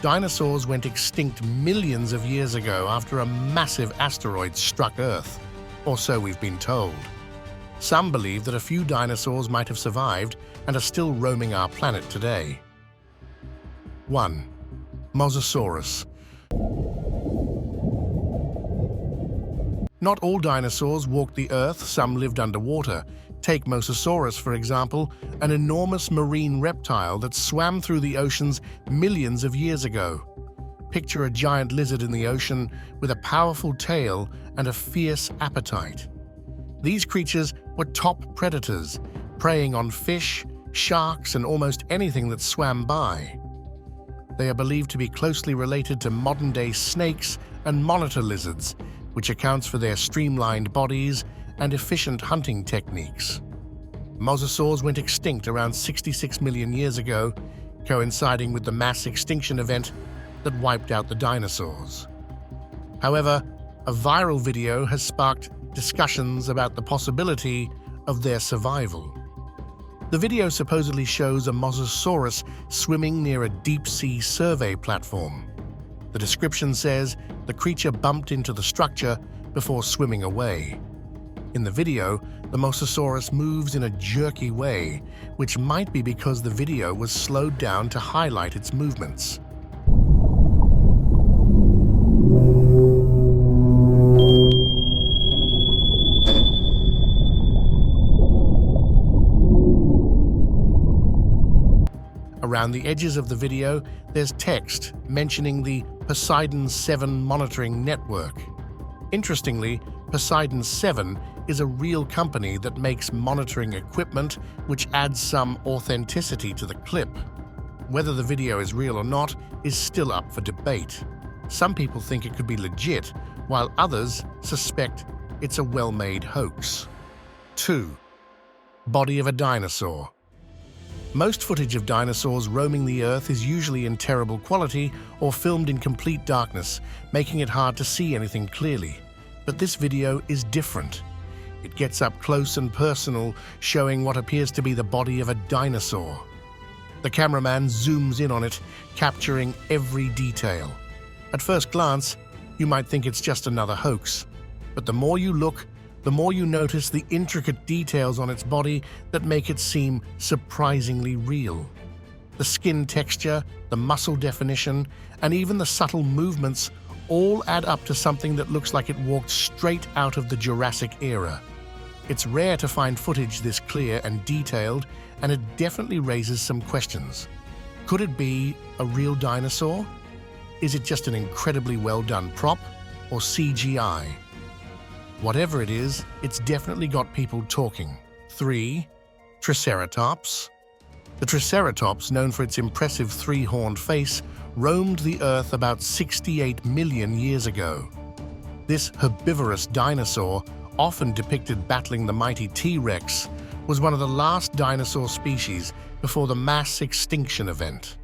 Dinosaurs went extinct millions of years ago after a massive asteroid struck Earth, or so we've been told. Some believe that a few dinosaurs might have survived and are still roaming our planet today. 1. Mosasaurus. Not all dinosaurs walked the Earth, some lived underwater. Take Mosasaurus, for example, an enormous marine reptile that swam through the oceans millions of years ago. Picture a giant lizard in the ocean with a powerful tail and a fierce appetite. These creatures were top predators, preying on fish, sharks, and almost anything that swam by. They are believed to be closely related to modern-day snakes and monitor lizards, which accounts for their streamlined bodies and efficient hunting techniques. Mosasaurs went extinct around 66 million years ago, coinciding with the mass extinction event that wiped out the dinosaurs. However, a viral video has sparked discussions about the possibility of their survival. The video supposedly shows a Mosasaurus swimming near a deep-sea survey platform. The description says the creature bumped into the structure before swimming away. In the video, the Mosasaurus moves in a jerky way, which might be because the video was slowed down to highlight its movements. Around the edges of the video, there's text mentioning the Poseidon 7 monitoring network. Interestingly, Poseidon 7 is a real company that makes monitoring equipment, which adds some authenticity to the clip. Whether the video is real or not is still up for debate. Some people think it could be legit, while others suspect it's a well-made hoax. 2. Body of a dinosaur. Most footage of dinosaurs roaming the Earth is usually in terrible quality or filmed in complete darkness, making it hard to see anything clearly. But this video is different. It gets up close and personal, showing what appears to be the body of a dinosaur. The cameraman zooms in on it, capturing every detail. At first glance, you might think it's just another hoax, but the more you look, the more you notice the intricate details on its body that make it seem surprisingly real. The skin texture, the muscle definition, and even the subtle movements all add up to something that looks like it walked straight out of the Jurassic era. It's rare to find footage this clear and detailed, and it definitely raises some questions. Could it be a real dinosaur? Is it just an incredibly well-done prop, or CGI? Whatever it is, it's definitely got people talking. 3. Triceratops. The Triceratops, known for its impressive three-horned face, roamed the Earth about 68 million years ago. This herbivorous dinosaur, often depicted battling the mighty T-Rex, was one of the last dinosaur species before the mass extinction event.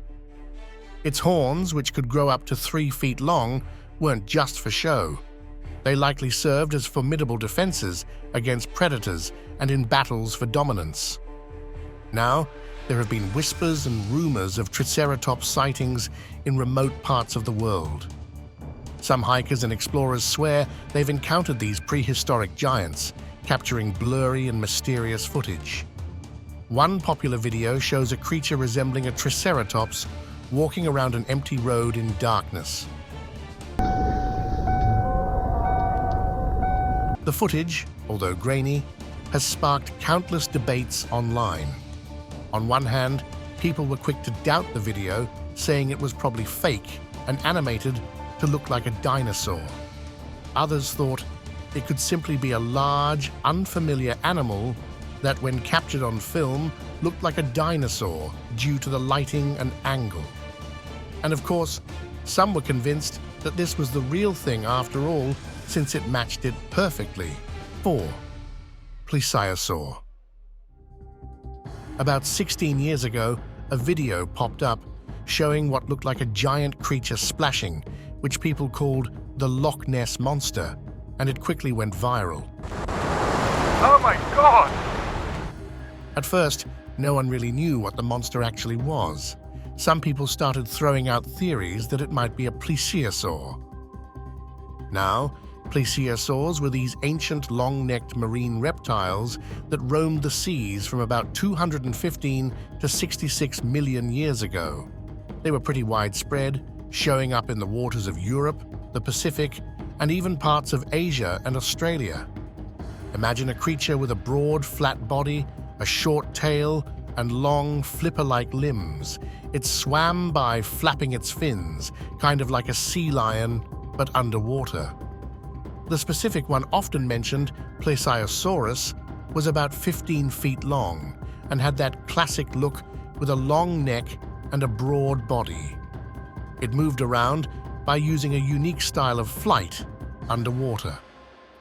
Its horns, which could grow up to 3 feet long, weren't just for show. They likely served as formidable defenses against predators and in battles for dominance. Now, there have been whispers and rumors of Triceratops sightings in remote parts of the world. Some hikers and explorers swear they've encountered these prehistoric giants, capturing blurry and mysterious footage. One popular video shows a creature resembling a Triceratops walking around an empty road in darkness. The footage, although grainy, has sparked countless debates online. On one hand, people were quick to doubt the video, saying it was probably fake and animated to look like a dinosaur. Others thought it could simply be a large, unfamiliar animal that, when captured on film, looked like a dinosaur due to the lighting and angle. And of course, some were convinced that this was the real thing after all, since it matched it perfectly. 4. Plesiosaur. About 16 years ago, a video popped up showing what looked like a giant creature splashing, which people called the Loch Ness Monster, and it quickly went viral. Oh my God! At first, no one really knew what the monster actually was. some people started throwing out theories that it might be a plesiosaur. Now, plesiosaurs were these ancient long-necked marine reptiles that roamed the seas from about 215 to 66 million years ago. They were pretty widespread, showing up in the waters of Europe, the Pacific, and even parts of Asia and Australia. Imagine a creature with a broad, flat body, a short tail, and long, flipper-like limbs. It swam by flapping its fins, kind of like a sea lion, but underwater. The specific one often mentioned, Plesiosaurus, was about 15 feet long and had that classic look with a long neck and a broad body. It moved around by using a unique style of flight underwater.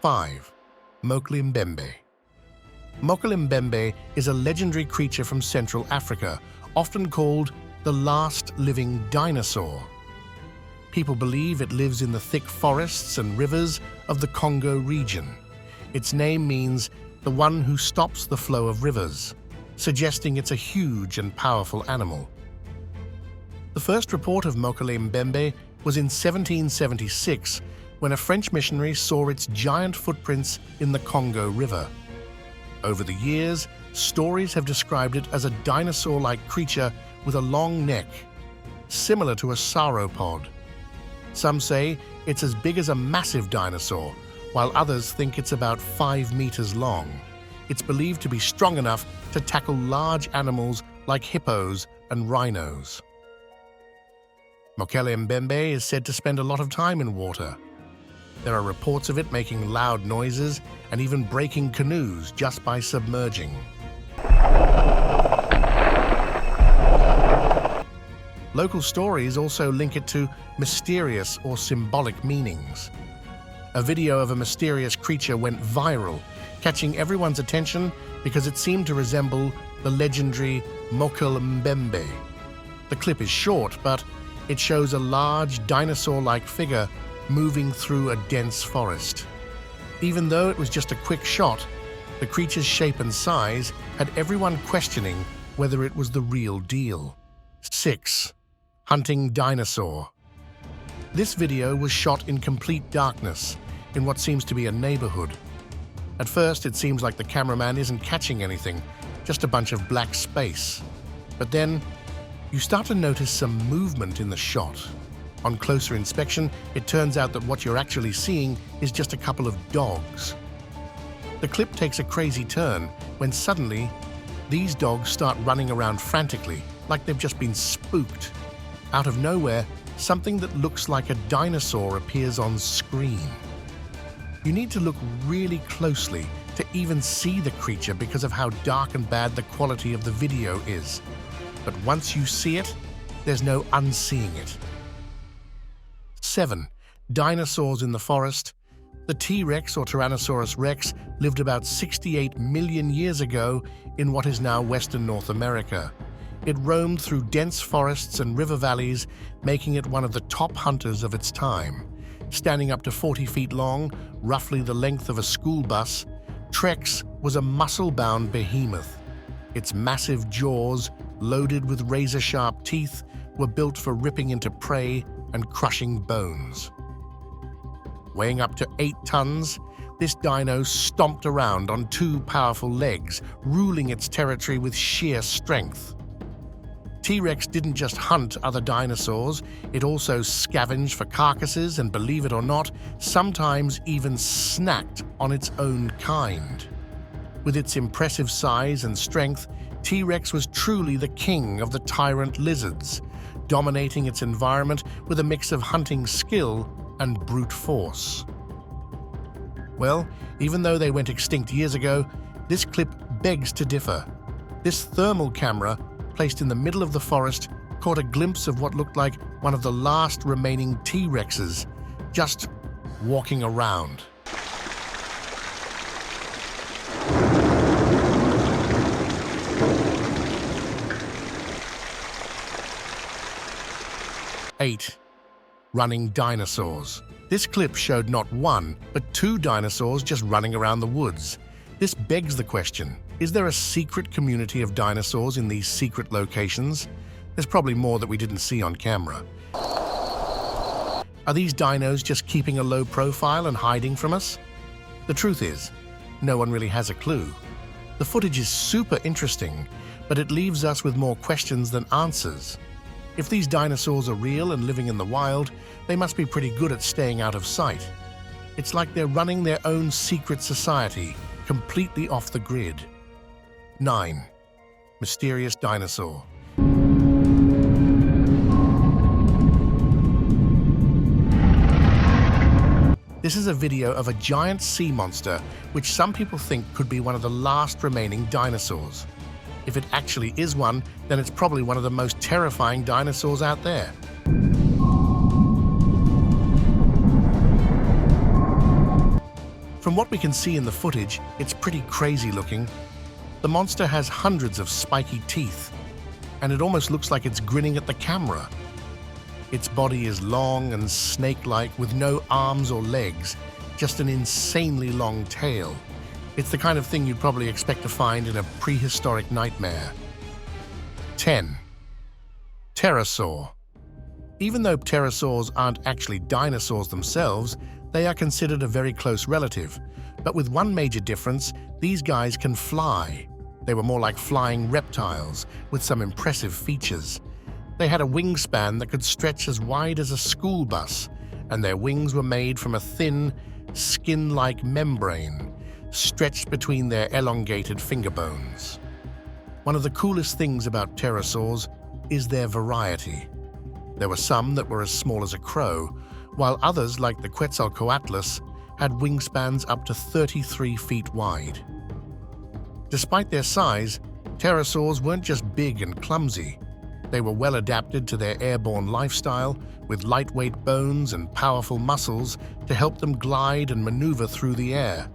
5. Mokele-mbembe. Mokele-mbembe is a legendary creature from Central Africa, often called the last living dinosaur. People believe it lives in the thick forests and rivers of the Congo region. Its name means the one who stops the flow of rivers, suggesting it's a huge and powerful animal. The first report of Mokele-mbembe was in 1776, when a French missionary saw its giant footprints in the Congo River. Over the years, stories have described it as a dinosaur-like creature with a long neck, similar to a sauropod. Some say it's as big as a massive dinosaur, while others think it's about 5 meters long. It's believed to be strong enough to tackle large animals like hippos and rhinos. Mokele-mbembe is said to spend a lot of time in water. There are reports of it making loud noises and even breaking canoes just by submerging. Local stories also link it to mysterious or symbolic meanings. A video of a mysterious creature went viral, catching everyone's attention because it seemed to resemble the legendary Mokele-mbembe. The clip is short, but it shows a large dinosaur-like figure moving through a dense forest. Even though it was just a quick shot, the creature's shape and size had everyone questioning whether it was the real deal. 6. Hunting dinosaur. This video was shot in complete darkness, in what seems to be a neighborhood. At first, it seems like the cameraman isn't catching anything, just a bunch of black space. But then, you start to notice some movement in the shot. On closer inspection, it turns out that what you're actually seeing is just a couple of dogs. The clip takes a crazy turn when suddenly, these dogs start running around frantically, like they've just been spooked. Out of nowhere, something that looks like a dinosaur appears on screen. You need to look really closely to even see the creature because of how dark and bad the quality of the video is. But once you see it, there's no unseeing it. 7. Dinosaurs in the forest. The T-Rex or Tyrannosaurus rex lived about 68 million years ago in what is now Western North America. It roamed through dense forests and river valleys, making it one of the top hunters of its time. Standing up to 40 feet long, roughly the length of a school bus, T-Rex was a muscle-bound behemoth. Its massive jaws, loaded with razor-sharp teeth, were built for ripping into prey and crushing bones. Weighing up to 8 tons, this dino stomped around on 2 powerful legs, ruling its territory with sheer strength. T-Rex didn't just hunt other dinosaurs, it also scavenged for carcasses and, believe it or not, sometimes even snacked on its own kind. With its impressive size and strength, T-Rex was truly the king of the tyrant lizards, dominating its environment with a mix of hunting skill and brute force. Well, even though they went extinct years ago, this clip begs to differ. This thermal camera, placed in the middle of the forest, caught a glimpse of what looked like one of the last remaining T-Rexes, just walking around. Eight. Running dinosaurs. This clip showed not 1, but 2 dinosaurs just running around the woods. This begs the question, is there a secret community of dinosaurs in these secret locations? There's probably more that we didn't see on camera. Are these dinos just keeping a low profile and hiding from us? The truth is, no one really has a clue. The footage is super interesting, but it leaves us with more questions than answers. If these dinosaurs are real and living in the wild, they must be pretty good at staying out of sight. It's like they're running their own secret society, completely off the grid. 9. Mysterious dinosaur. This is a video of a giant sea monster, which some people think could be one of the last remaining dinosaurs. If it actually is one, then it's probably one of the most terrifying dinosaurs out there. From what we can see in the footage, it's pretty crazy looking. The monster has hundreds of spiky teeth, and it almost looks like it's grinning at the camera. Its body is long and snake-like with no arms or legs, just an insanely long tail. It's the kind of thing you'd probably expect to find in a prehistoric nightmare. 10. Pterosaur. Even though pterosaurs aren't actually dinosaurs themselves, they are considered a very close relative. But with one major difference, these guys can fly. They were more like flying reptiles, with some impressive features. They had a wingspan that could stretch as wide as a school bus, and their wings were made from a thin, skin-like membrane, stretched between their elongated finger bones. One of the coolest things about pterosaurs is their variety. There were some that were as small as a crow, while others, like the Quetzalcoatlus, had wingspans up to 33 feet wide. Despite their size, pterosaurs weren't just big and clumsy. They were well adapted to their airborne lifestyle, with lightweight bones and powerful muscles to help them glide and maneuver through the air.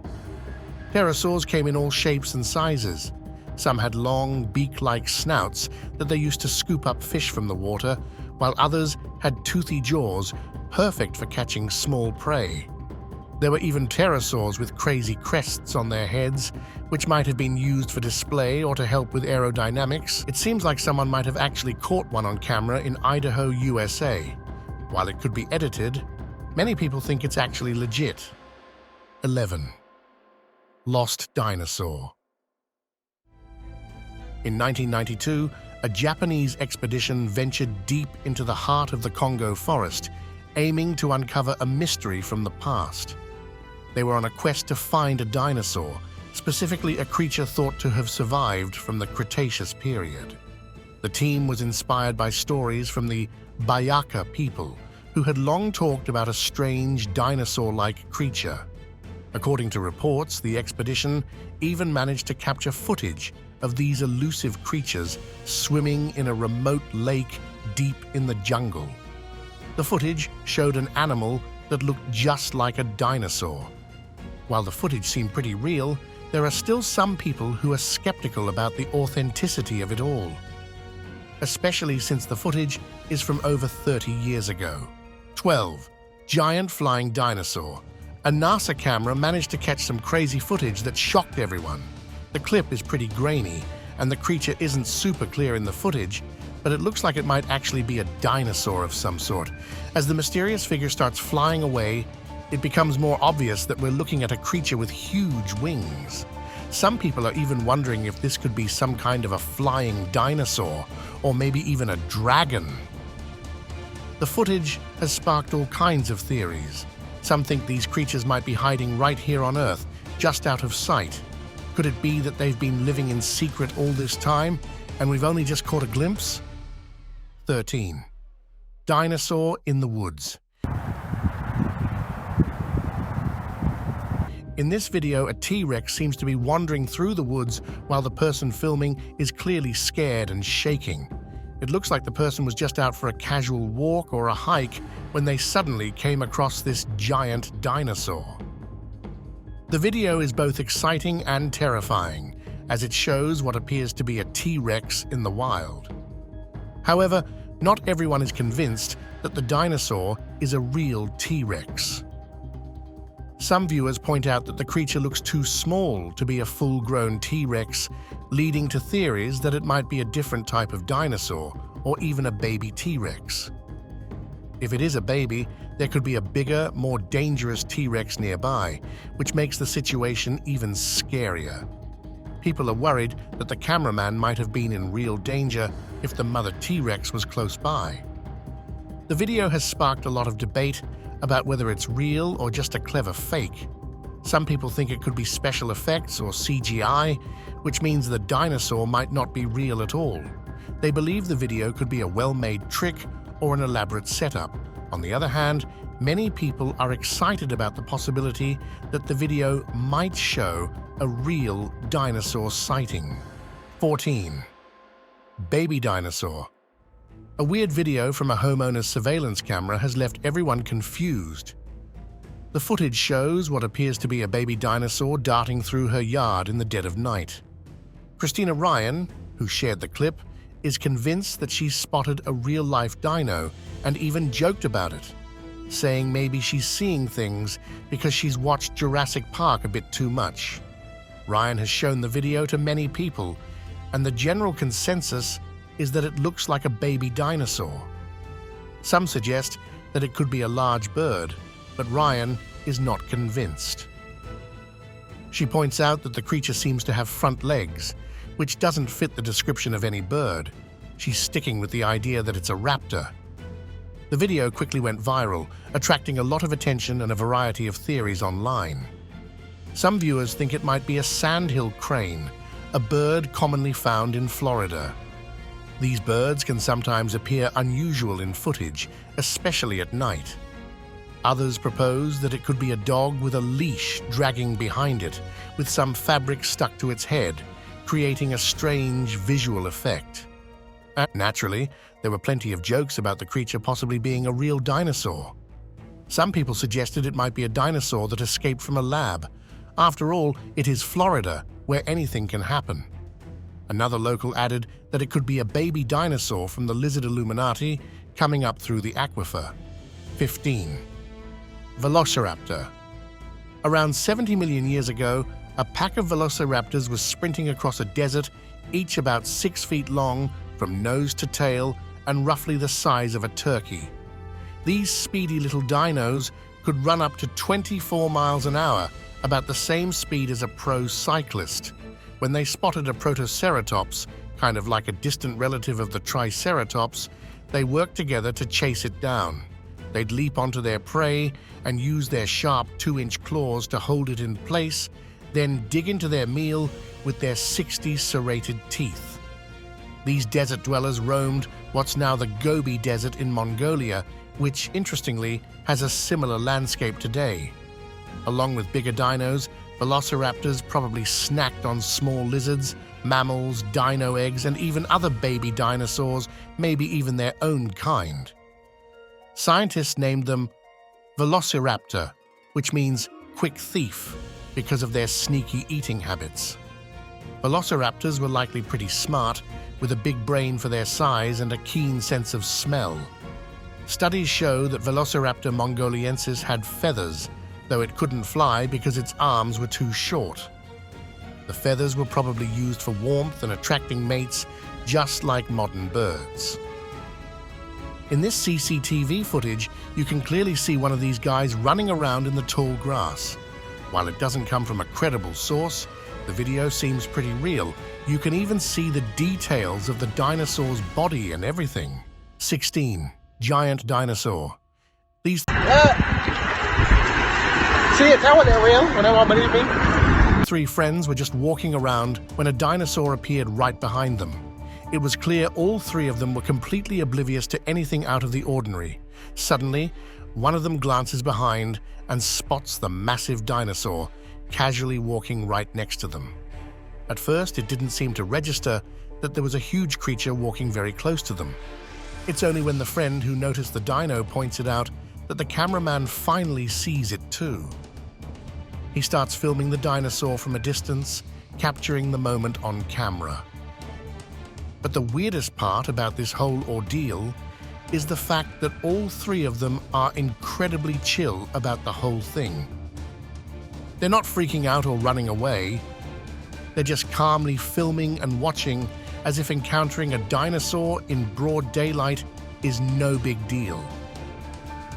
Pterosaurs came in all shapes and sizes. Some had long, beak-like snouts that they used to scoop up fish from the water, while others had toothy jaws, perfect for catching small prey. There were even pterosaurs with crazy crests on their heads, which might have been used for display or to help with aerodynamics. It seems like someone might have actually caught one on camera in Idaho, USA. While it could be edited, many people think it's actually legit. 11. Lost dinosaur. In 1992, a Japanese expedition ventured deep into the heart of the Congo forest, aiming to uncover a mystery from the past. They were on a quest to find a dinosaur, specifically a creature thought to have survived from the Cretaceous period. The team was inspired by stories from the Bayaka people, who had long talked about a strange dinosaur-like creature. According to reports, the expedition even managed to capture footage of these elusive creatures swimming in a remote lake deep in the jungle. The footage showed an animal that looked just like a dinosaur. While the footage seemed pretty real, there are still some people who are skeptical about the authenticity of it all, especially since the footage is from over 30 years ago. 12. Giant flying dinosaur. A NASA camera managed to catch some crazy footage that shocked everyone. The clip is pretty grainy, and the creature isn't super clear in the footage, but it looks like it might actually be a dinosaur of some sort. As the mysterious figure starts flying away, it becomes more obvious that we're looking at a creature with huge wings. Some people are even wondering if this could be some kind of a flying dinosaur, or maybe even a dragon. The footage has sparked all kinds of theories. Some think these creatures might be hiding right here on Earth, just out of sight. Could it be that they've been living in secret all this time, and we've only just caught a glimpse? 13. Dinosaur in the woods. In this video, a T-Rex seems to be wandering through the woods while the person filming is clearly scared and shaking. It looks like the person was just out for a casual walk or a hike when they suddenly came across this giant dinosaur. The video is both exciting and terrifying, as it shows what appears to be a T-Rex in the wild. However, not everyone is convinced that the dinosaur is a real T-Rex. Some viewers point out that the creature looks too small to be a full-grown T-Rex, leading to theories that it might be a different type of dinosaur or even a baby T-Rex. If it is a baby, there could be a bigger, more dangerous T-Rex nearby, which makes the situation even scarier. People are worried that the cameraman might have been in real danger if the mother T-Rex was close by. The video has sparked a lot of debate about whether it's real or just a clever fake. Some people think it could be special effects or CGI, which means the dinosaur might not be real at all. They believe the video could be a well-made trick or an elaborate setup. On the other hand, many people are excited about the possibility that the video might show a real dinosaur sighting. 14. Baby dinosaur. A weird video from a homeowner's surveillance camera has left everyone confused. The footage shows what appears to be a baby dinosaur darting through her yard in the dead of night. Christina Ryan, who shared the clip, is convinced that she's spotted a real-life dino and even joked about it, saying maybe she's seeing things because she's watched Jurassic Park a bit too much. Ryan has shown the video to many people, and the general consensus is that it looks like a baby dinosaur. Some suggest that it could be a large bird, but Ryan is not convinced. She points out that the creature seems to have front legs, which doesn't fit the description of any bird. She's sticking with the idea that it's a raptor. The video quickly went viral, attracting a lot of attention and a variety of theories online. Some viewers think it might be a sandhill crane, a bird commonly found in Florida. These birds can sometimes appear unusual in footage, especially at night. Others propose that it could be a dog with a leash dragging behind it, with some fabric stuck to its head, creating a strange visual effect. Naturally, there were plenty of jokes about the creature possibly being a real dinosaur. Some people suggested it might be a dinosaur that escaped from a lab. After all, it is Florida, where anything can happen. Another local added that it could be a baby dinosaur from the lizard Illuminati coming up through the aquifer. 15. Velociraptor. Around 70 million years ago, a pack of velociraptors was sprinting across a desert, each about 6 feet long, from nose to tail, and roughly the size of a turkey. These speedy little dinos could run up to 24 miles an hour, about the same speed as a pro cyclist. When they spotted a protoceratops, kind of like a distant relative of the triceratops, they worked together to chase it down. They'd leap onto their prey and use their sharp 2-inch claws to hold it in place, then dig into their meal with their 60 serrated teeth. These desert dwellers roamed what's now the Gobi Desert in Mongolia, which, interestingly, has a similar landscape today. Along with bigger dinos, velociraptors probably snacked on small lizards, mammals, dino eggs, and even other baby dinosaurs, maybe even their own kind. Scientists named them Velociraptor, which means quick thief, because of their sneaky eating habits. Velociraptors were likely pretty smart, with a big brain for their size and a keen sense of smell. Studies show that Velociraptor mongoliensis had feathers, though it couldn't fly because its arms were too short. The feathers were probably used for warmth and attracting mates, just like modern birds. In this CCTV footage, you can clearly see one of these guys running around in the tall grass. While it doesn't come from a credible source, the video seems pretty real. You can even see the details of the dinosaur's body and everything. 16. Giant dinosaur. These three friends were just walking around when a dinosaur appeared right behind them. It was clear all three of them were completely oblivious to anything out of the ordinary. Suddenly, one of them glances behind and spots the massive dinosaur casually walking right next to them. At first, it didn't seem to register that there was a huge creature walking very close to them. It's only when the friend who noticed the dino points it out that the cameraman finally sees it too. He starts filming the dinosaur from a distance, capturing the moment on camera. But the weirdest part about this whole ordeal is the fact that all three of them are incredibly chill about the whole thing. They're not freaking out or running away. They're just calmly filming and watching as if encountering a dinosaur in broad daylight is no big deal.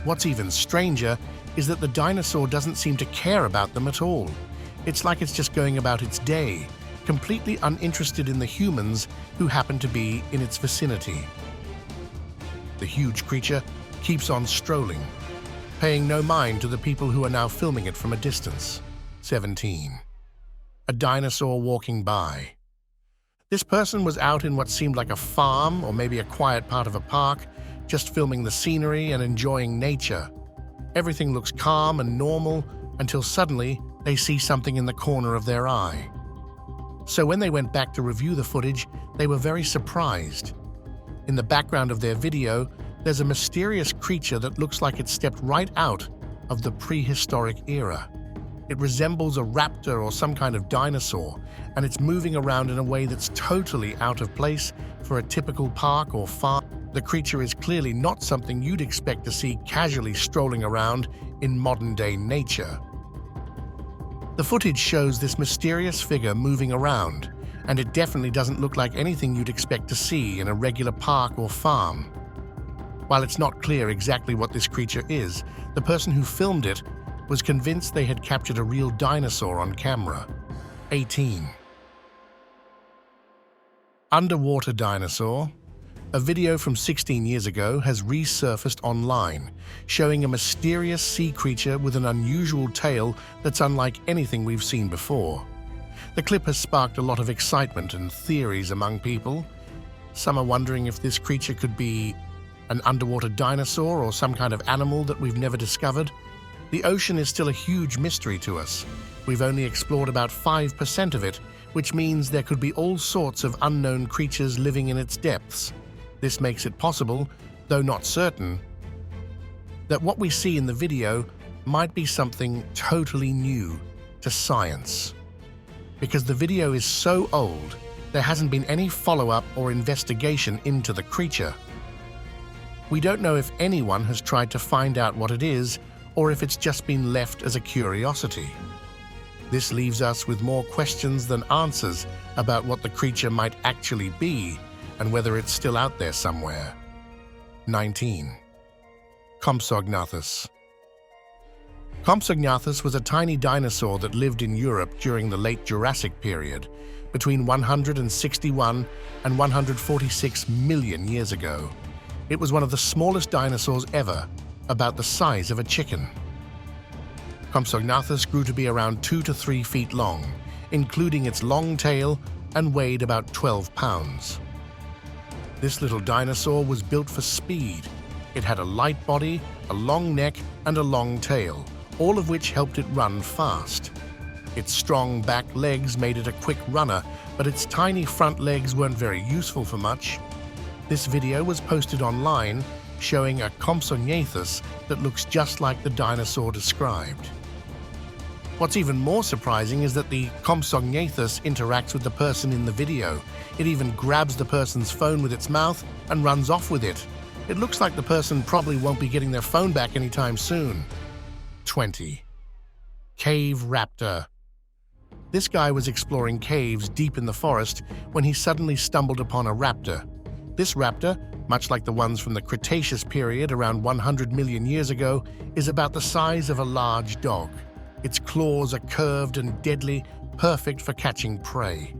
What's even stranger is that the dinosaur doesn't seem to care about them at all. It's like it's just going about its day, completely uninterested in the humans who happen to be in its vicinity. The huge creature keeps on strolling, paying no mind to the people who are now filming it from a distance. 17. A dinosaur walking by. This person was out in what seemed like a farm or maybe a quiet part of a park, just filming the scenery and enjoying nature. Everything looks calm and normal until suddenly they see something in the corner of their eye. So when they went back to review the footage, they were very surprised. In the background of their video, there's a mysterious creature that looks like it stepped right out of the prehistoric era. It resembles a raptor or some kind of dinosaur, and it's moving around in a way that's totally out of place for a typical park or farm. The creature is clearly not something you'd expect to see casually strolling around in modern-day nature. The footage shows this mysterious figure moving around, and it definitely doesn't look like anything you'd expect to see in a regular park or farm. While it's not clear exactly what this creature is, the person who filmed it was convinced they had captured a real dinosaur on camera. 18. Underwater dinosaur. A video from 16 years ago has resurfaced online, showing a mysterious sea creature with an unusual tail that's unlike anything we've seen before. The clip has sparked a lot of excitement and theories among people. Some are wondering if this creature could be an underwater dinosaur or some kind of animal that we've never discovered. The ocean is still a huge mystery to us. We've only explored about 5% of it, which means there could be all sorts of unknown creatures living in its depths. This makes it possible, though not certain, that what we see in the video might be something totally new to science. Because the video is so old, there hasn't been any follow-up or investigation into the creature. We don't know if anyone has tried to find out what it is, or if it's just been left as a curiosity. This leaves us with more questions than answers about what the creature might actually be and whether it's still out there somewhere. 19. Compsognathus. Compsognathus was a tiny dinosaur that lived in Europe during the late Jurassic period, between 161 and 146 million years ago. It was one of the smallest dinosaurs ever, about the size of a chicken. Compsognathus grew to be around 2 to 3 feet long, including its long tail, and weighed about 12 pounds. This little dinosaur was built for speed. It had a light body, a long neck, and a long tail, all of which helped it run fast. Its strong back legs made it a quick runner, but its tiny front legs weren't very useful for much. This video was posted online, showing a Compsognathus that looks just like the dinosaur described. What's even more surprising is that the Compsognathus interacts with the person in the video. It even grabs the person's phone with its mouth and runs off with it. It looks like the person probably won't be getting their phone back anytime soon. 20. Cave raptor. This guy was exploring caves deep in the forest when he suddenly stumbled upon a raptor. This raptor, much like the ones from the Cretaceous period around 100 million years ago, is about the size of a large dog. Its claws are curved and deadly, perfect for catching prey.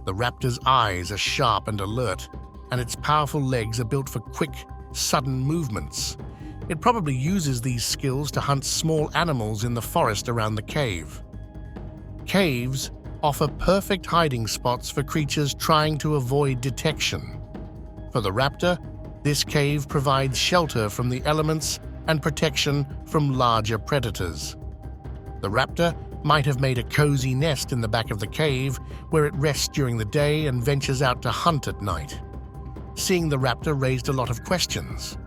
The raptor's eyes are sharp and alert, and its powerful legs are built for quick, sudden movements. It probably uses these skills to hunt small animals in the forest around the cave. Caves offer perfect hiding spots for creatures trying to avoid detection. For the raptor, this cave provides shelter from the elements and protection from larger predators. The raptor might have made a cozy nest in the back of the cave where it rests during the day and ventures out to hunt at night. Seeing the raptor raised a lot of questions.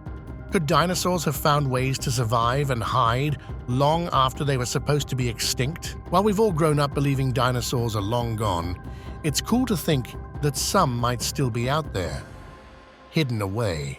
Could dinosaurs have found ways to survive and hide long after they were supposed to be extinct? While we've all grown up believing dinosaurs are long gone, it's cool to think that some might still be out there, hidden away.